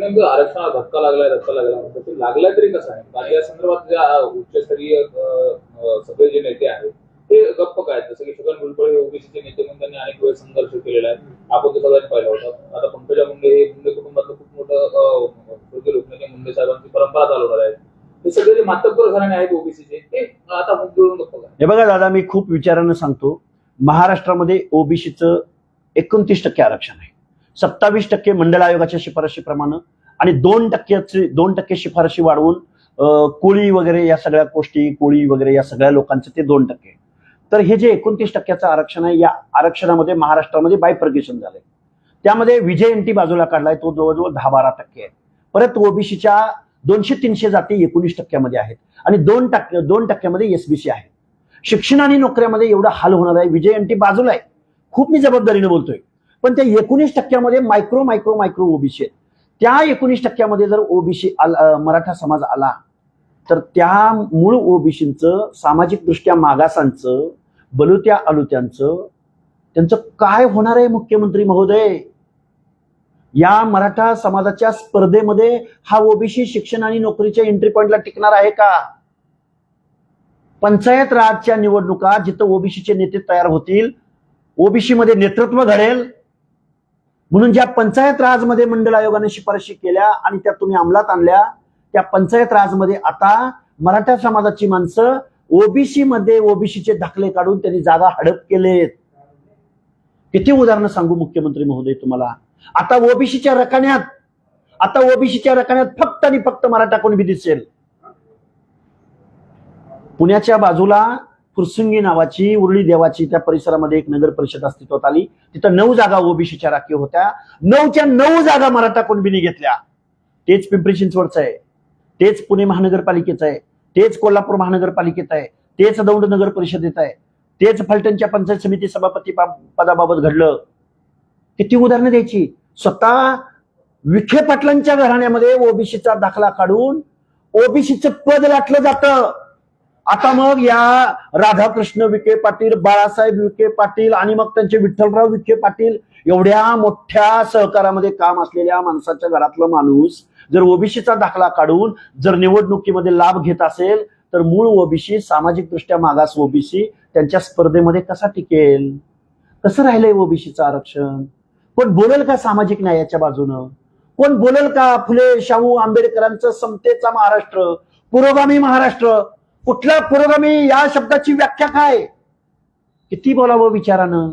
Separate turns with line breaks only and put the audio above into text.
नेमकं आरक्षणाला धक्का लागला म्हणतात ते लागलाय तरी कसा आहे? कारण या संदर्भात ज्या उच्चस्तरीय सगळे जे नेते आहेत ते गप्प काय? जसं की छगन भुजबळ हे ओबीसीचे नेते म्हणून त्यांनी अनेक वेळेस संघर्ष केलेला आहे, आपण तो सगळ्यांनी पाहिला होता. आता पंकजा मुंडे हे मुंडे कुटुंबातलं खूप मोठं लोकनेते मुंडे साहेबांची परंपरा चालवणार आहे. हे सगळे जे मातब्बर घराणे आहेत ओबीसीचे ते आता मुंबईवरून गप्प काय?
हे बघा दादा, मी खूप विचारानं सांगतो, महाराष्ट्रामध्ये ओबीसीचं 29% आरक्षण आहे, 27% मंडळ आयोगाच्या शिफारशीप्रमाणे आणि 2% शिफारशी वाढवून कोळी वगैरे या सगळ्या गोष्टी, कोळी वगैरे या सगळ्या लोकांचं ते 2%. तर हे जे 29% आरक्षण आहे, या आरक्षणामध्ये महाराष्ट्रामध्ये बायफर्गेशन झालंय. त्यामध्ये विजय एनटी बाजूला काढलाय, तो जवळजवळ 10-12% आहे. परत ओबीसीच्या 200-300 जाती 19% आहेत आणि 2% एसबीसी आहे. शिक्षण आणि नोकऱ्यामध्ये एवढा हाल होणार आहे. विजय एनटी बाजूला आहे, खूप मी जबाबदारीने बोलतोय, पण त्या 19% मायक्रो ओबीसी आहेत. त्या 19% जर ओबीसी मराठा समाज आला तर त्या मूळ ओबीसींचं, सामाजिक दृष्ट्या मागासांचं, बलुत्या अलुत्यांचं, त्यांचं काय होणार आहे मुख्यमंत्री महोदय? या मराठा समाजाच्या स्पर्धेमध्ये हा ओबीसी शिक्षण आणि नोकरीच्या एंट्री पॉइंटला टिकणार आहे का? पंचायत राजच्या निवडणुका जिथं ओबीसीचे नेते तयार होतील, ओबीसी मध्ये नेतृत्व घडेल, म्हणून ज्या पंचायत राजमध्ये मंडळ आयोगाने शिफारशी केल्या आणि त्या तुम्ही अंमलात आणल्या, त्या पंचायत राजमध्ये आता मराठा समाजाची माणसं ओबीसी मध्ये ओबीसीचे दाखले काढून त्यांनी जागा हडप केलेत. किती उदाहरणं सांगू मुख्यमंत्री महोदय तुम्हाला? आता ओबीसीच्या रकान्यात फक्त आणि फक्त मराठा कुणबी दिसेल. पुण्याच्या बाजूला फुरसुंगी नावाची, उरळी देवाची त्या परिसरामध्ये एक नगर परिषद अस्तित्वात आली. तिथं 9 जागा ओबीसीच्या राखीव होत्या. 9च्या 9 जागा मराठा कुणबीने घेतल्या. तेच पिंपरी चिंचवडचं आहे, तेच पुणे महानगरपालिकेचं आहे, तेच कोल्हापूर महानगरपालिकेत आहे, तेच दौंड नगर परिषदेत आहे, तेच फलटणच्या पंचायत समिती सभापती पदाबाबत घडलं. किती उदाहरणं द्यायची? स्वतः विखे पाटलांच्या घराण्यामध्ये ओबीसीचा दाखला काढून ओबीसीचं पद लाटलं जातं. आता मग या राधाकृष्ण विखे पाटील, बाळासाहेब विखे पाटील आणि मग त्यांचे विठ्ठलराव विखे पाटील, एवढ्या मोठ्या सहकारामध्ये काम असलेल्या माणसाच्या घरातलं माणूस जर ओबीसीचा दाखला काढून जर निवडणुकीमध्ये लाभ घेत असेल तर मूळ ओबीसी, सामाजिक दृष्ट्या मागास ओबीसी त्यांच्या स्पर्धेमध्ये कसा टिकेल? कसं राहिलंय ओबीसीचं आरक्षण? कोण बोलेल का सामाजिक न्यायाच्या बाजूनं? कोण बोलेल का फुले शाहू आंबेडकरांचं समतेचा महाराष्ट्र, पुरोगामी महाराष्ट्र? कुठला पुरोगामी या शब्दाची व्याख्या काय? किती बोलावं विचारानं?